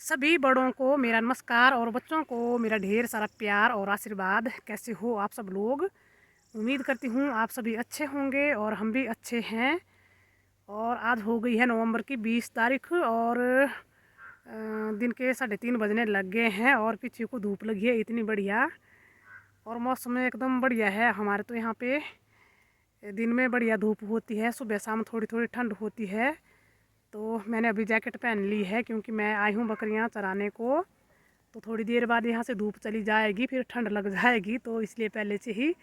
सभी बड़ों को मेरा नमस्कार और बच्चों को मेरा ढेर सारा प्यार और आशीर्वाद। कैसे हो आप सब लोग? उम्मीद करती हूँ आप सभी अच्छे होंगे और हम भी अच्छे हैं। और आज हो गई है नवंबर की 20 तारीख और दिन के 3:30 बजने लग गए हैं और पीछे को धूप लगी है इतनी बढ़िया। और मौसम एकदम बढ़िया है हमारे तो यहाँ पे। दिन में बढ़िया धूप होती है, सुबह शाम थोड़ी थोड़ी ठंड होती है। तो मैंने अभी जैकेट पहन ली है क्योंकि मैं आई हूँ बकरियाँ चराने को। तो थोड़ी देर बाद यहाँ से धूप चली जाएगी, फिर ठंड लग जाएगी, तो इसलिए पहले से ही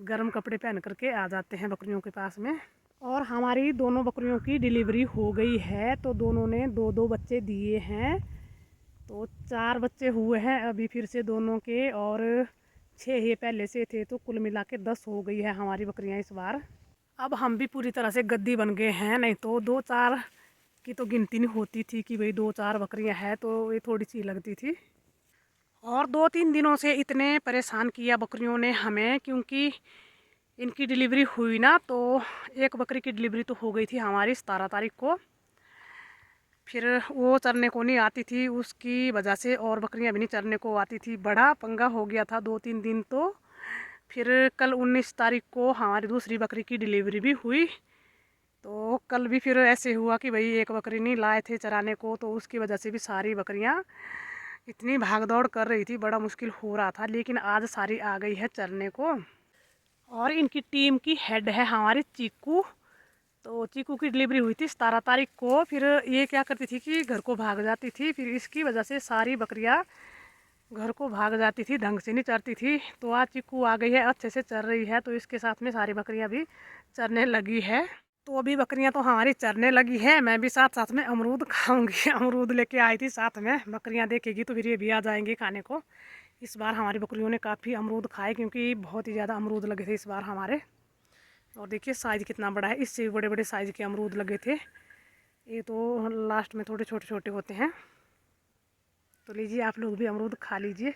गर्म कपड़े पहन करके आ जाते हैं बकरियों के पास में। और हमारी दोनों बकरियों की डिलीवरी हो गई है, तो दोनों ने दो दो बच्चे दिए हैं। तो 4 बच्चे हुए हैं अभी फिर से दोनों के, और 6 ही पहले से थे, तो कुल मिला के 10 हो गई है हमारी बकरियाँ इस बार। अब हम भी पूरी तरह से गद्दी बन गए हैं, नहीं तो 2-4 की तो गिनती नहीं होती थी कि भाई 2-4 बकरियां हैं, तो ये थोड़ी सी लगती थी। और 2-3 दिनों से इतने परेशान किया बकरियों ने हमें, क्योंकि इनकी डिलीवरी हुई ना, तो एक बकरी की डिलीवरी तो हो गई थी हमारी 17 तारीख को। फिर वो चरने को नहीं आती थी, उसकी वजह से और बकरियां भी नहीं चरने को आती थी। बड़ा पंगा हो गया था 2-3 दिन तो। फिर कल 19 तारीख को हमारी दूसरी बकरी की डिलीवरी भी हुई। तो कल भी फिर ऐसे हुआ कि भाई एक बकरी नहीं लाए थे चराने को, तो उसकी वजह से भी सारी बकरियां इतनी भाग दौड़ कर रही थी, बड़ा मुश्किल हो रहा था। लेकिन आज सारी आ गई है चरने को। और इनकी टीम की हेड है हमारी चीकू। तो चीकू की डिलीवरी हुई थी 17 तारीख को। फिर ये क्या करती थी कि घर को भाग जाती थी, फिर इसकी वजह से सारी बकरियां घर को भाग जाती थी, ढंग से नहीं चरती थी। तो आज चीकू आ गई है, अच्छे से चर रही है, तो इसके साथ में सारी बकरियां भी चरने लगी है। तो अभी बकरियां तो हमारी चरने लगी है, मैं भी साथ साथ में अमरूद खाऊंगी। अमरूद लेके आई थी साथ में, बकरियां देखेगी तो फिर ये भी आ जाएंगी खाने को। इस बार हमारी बकरियों ने काफ़ी अमरूद खाए, क्योंकि बहुत ही ज़्यादा अमरूद लगे थे इस बार हमारे। और देखिए साइज़ कितना बड़ा है, इससे भी बड़े बड़े साइज़ के अमरूद लगे थे। ये तो लास्ट में थोड़े छोटे छोटे होते हैं। तो लीजिए आप लोग भी अमरूद खा लीजिए।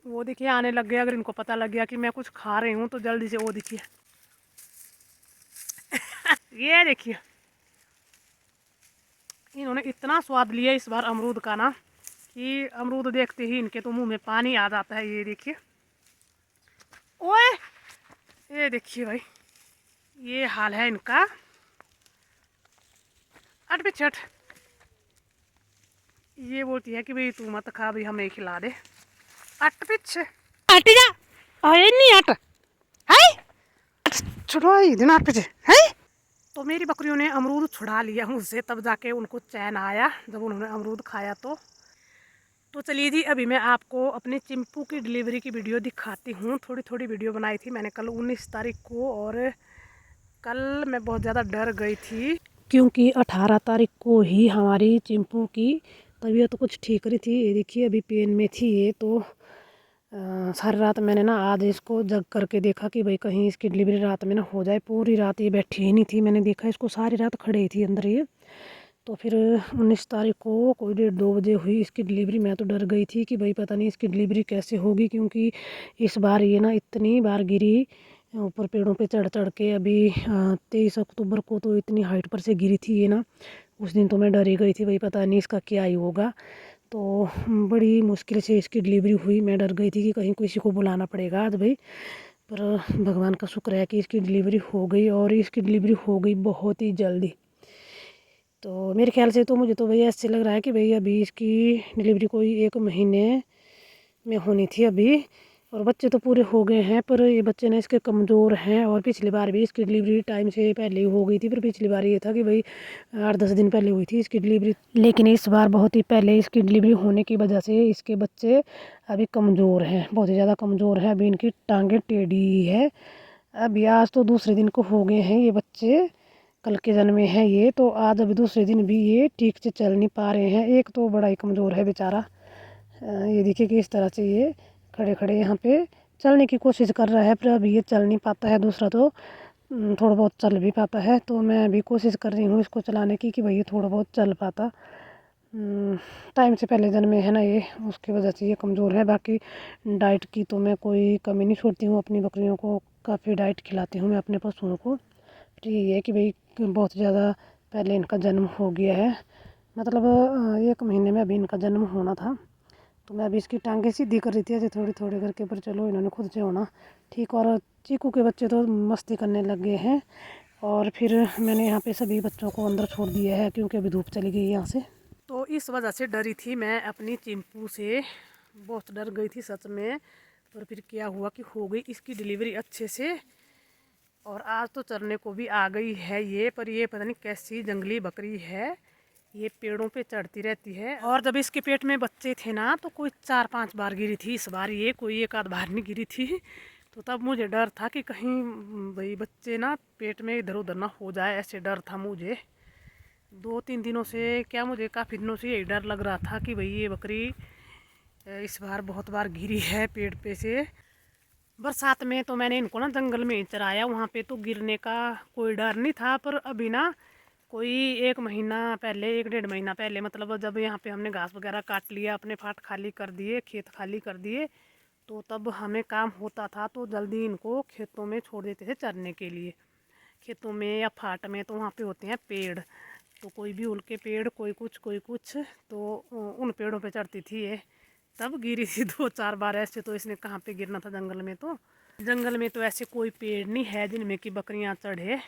वो देखिए आने लग गया, अगर इनको पता लग गया कि मैं कुछ खा रही हूँ तो जल्दी से वो देखिए ये देखिए इन्होंने इतना स्वाद लिया इस बार अमरूद का ना, कि अमरूद देखते ही इनके तो मुंह में पानी आ जाता है। ये देखिए, ओए ये देखिए भाई, ये हाल है इनका। अट पीछे हट। ये बोलती है कि भाई तू मत खा, भाई हमें खिला दे। अट पीछे हट जा। अरे नहीं हट है, छुड़वा दिन अट पीछे है। तो मेरी बकरियों ने अमरूद छुड़ा लिया मुझसे, तब जाके उनको चैन आया जब उन्होंने अमरूद खाया। तो चलिए जी, अभी मैं आपको अपने चिंपू की डिलीवरी की वीडियो दिखाती हूँ। थोड़ी थोड़ी वीडियो बनाई थी मैंने कल 19 तारीख को, और कल मैं बहुत ज़्यादा डर गई थी, क्योंकि 18 तारीख को ही हमारी चिंपू की तबीयत कुछ ठीक नहीं थी। ये देखिए अभी पेन में थी ये। तो सारी रात मैंने ना आज इसको जग करके देखा कि भाई कहीं इसकी डिलीवरी रात में ना हो जाए। पूरी रात ये बैठी ही नहीं थी, मैंने देखा इसको सारी रात खड़े ही थी अंदर ये। तो फिर 19 तारीख को कोई 1:30-2 बजे हुई इसकी डिलीवरी। मैं तो डर गई थी कि भाई पता नहीं इसकी डिलीवरी कैसे होगी, क्योंकि इस बार ये ना इतनी बार गिरी ऊपर पेड़ों पे चढ़ चढ़ के। अभी 23 अक्टूबर को तो इतनी हाइट पर से गिरी थी ये ना, उस दिन तो मैं डर ही गई थी भाई पता नहीं इसका क्या ही होगा। तो बड़ी मुश्किल से इसकी डिलीवरी हुई। मैं डर गई थी कि कहीं किसी को बुलाना पड़ेगा आज भाई, पर भगवान का शुक्र है कि इसकी डिलीवरी हो गई, और इसकी डिलीवरी हो गई बहुत ही जल्दी। तो मेरे ख्याल से तो मुझे तो भैया ऐसे लग रहा है कि भैया अभी इसकी डिलीवरी कोई 1 महीने में होनी थी अभी। और बच्चे तो पूरे हो गए हैं, पर ये बच्चे ना इसके कमज़ोर हैं। और पिछली बार भी इसकी डिलीवरी टाइम से पहले ही हो गई थी, पर पिछली बार ये था कि भाई 8-10 दिन पहले हुई थी इसकी डिलीवरी। लेकिन इस बार बहुत ही पहले इसकी डिलीवरी होने की वजह से इसके बच्चे अभी कमज़ोर हैं, बहुत ही ज़्यादा कमज़ोर हैं। अभी इनकी टांगें टेढ़ी है। अभी आज तो दूसरे दिन को हो गए हैं ये बच्चे, कल के जन्मे हैं ये। तो आज अभी दूसरे दिन भी ये ठीक से चल नहीं पा रहे हैं। एक तो बड़ा ही कमज़ोर है बेचारा। ये देखिए कि इस तरह से ये खड़े खड़े यहाँ पे चलने की कोशिश कर रहा है, पर अभी ये चल नहीं पाता है। दूसरा तो थोड़ा बहुत चल भी पाता है। तो मैं अभी कोशिश कर रही हूँ इसको चलाने की कि भाई ये थोड़ा बहुत चल पाता। टाइम से पहले जन्मे है ना ये, उसकी वजह से ये कमज़ोर है। बाकी डाइट की तो मैं कोई कमी नहीं छोड़ती हूँ, अपनी बकरियों को काफ़ी डाइट खिलाती हूँ मैं अपने पशुओं को। तो ये है कि भाई बहुत ज़्यादा पहले इनका जन्म हो गया है, मतलब 1 महीने में अभी इनका जन्म होना था। तो मैं अभी इसकी टांगें सीधी कर रही थी ऐसे थोड़ी थोड़ी करके, पर चलो इन्होंने खुद से होना ठीक। और चीकू के बच्चे तो मस्ती करने लग गए हैं। और फिर मैंने यहाँ पे सभी बच्चों को अंदर छोड़ दिया है क्योंकि अभी धूप चली गई यहाँ से। तो इस वजह से डरी थी मैं अपनी चिंपू से, बहुत डर गई थी सच में। पर फिर क्या हुआ कि हो गई इसकी डिलीवरी अच्छे से। और आज तो चरने को भी आ गई है ये, पर ये पता नहीं कैसी जंगली बकरी है, ये पेड़ों पे चढ़ती रहती है। और जब इसके पेट में बच्चे थे ना तो कोई 4-5 बार गिरी थी, इस बार ये कोई 1 आध बार नहीं गिरी थी। तो तब मुझे डर था कि कहीं भाई बच्चे ना पेट में इधर उधर ना हो जाए, ऐसे डर था मुझे। 2-3 दिनों से, क्या मुझे काफ़ी दिनों से यही डर लग रहा था कि भाई ये बकरी इस बार बहुत बार गिरी है पेड़ पे से। बरसात में तो मैंने इनको ना जंगल में ही चराया, वहाँ पे तो गिरने का कोई डर नहीं था। पर अभी ना कोई 1 महीना पहले, 1-1.5 महीना पहले, मतलब जब यहाँ पे हमने घास वगैरह काट लिया, अपने फाट खाली कर दिए, खेत खाली कर दिए, तो तब हमें काम होता था तो जल्दी इनको खेतों में छोड़ देते थे चरने के लिए। खेतों में या फाट में तो वहाँ पे होते हैं पेड़, तो कोई भी उल के पेड़, कोई कुछ, तो उन पेड़ों पे चढ़ती थी ये। तब गिरी थी 2-4 बार ऐसे। तो इसने कहाँ पे गिरना था जंगल में? तो जंगल में तो ऐसे कोई पेड़ नहीं है जिनमें कि बकरियाँ चढ़े।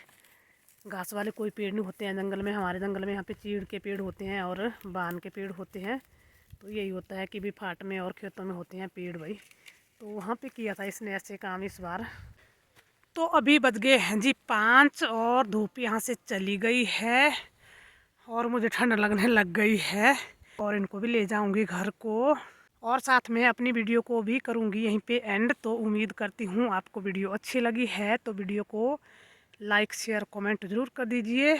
घास वाले कोई पेड़ नहीं होते हैं जंगल में। हमारे जंगल में यहाँ पे चीड़ के पेड़ होते हैं और बान के पेड़ होते हैं। तो यही होता है कि भी फाट में और खेतों में होते हैं पेड़ भाई। तो वहाँ पे किया था इसने ऐसे काम इस बार। तो अभी बज गए हैं जी 5 और धूप यहाँ से चली गई है और मुझे ठंड लगने लग गई है। और इनको भी ले जाऊंगी घर को, और साथ में अपनी वीडियो को भी करूंगी यहीं पे एंड। तो उम्मीद करती हूँ आपको वीडियो अच्छी लगी है, तो वीडियो को लाइक शेयर कमेंट ज़रूर कर दीजिए।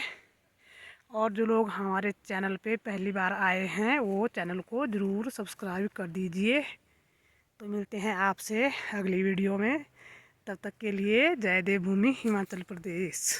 और जो लोग हमारे चैनल पे पहली बार आए हैं वो चैनल को ज़रूर सब्सक्राइब कर दीजिए। तो मिलते हैं आपसे अगली वीडियो में, तब तक के लिए जय देवभूमि हिमाचल प्रदेश।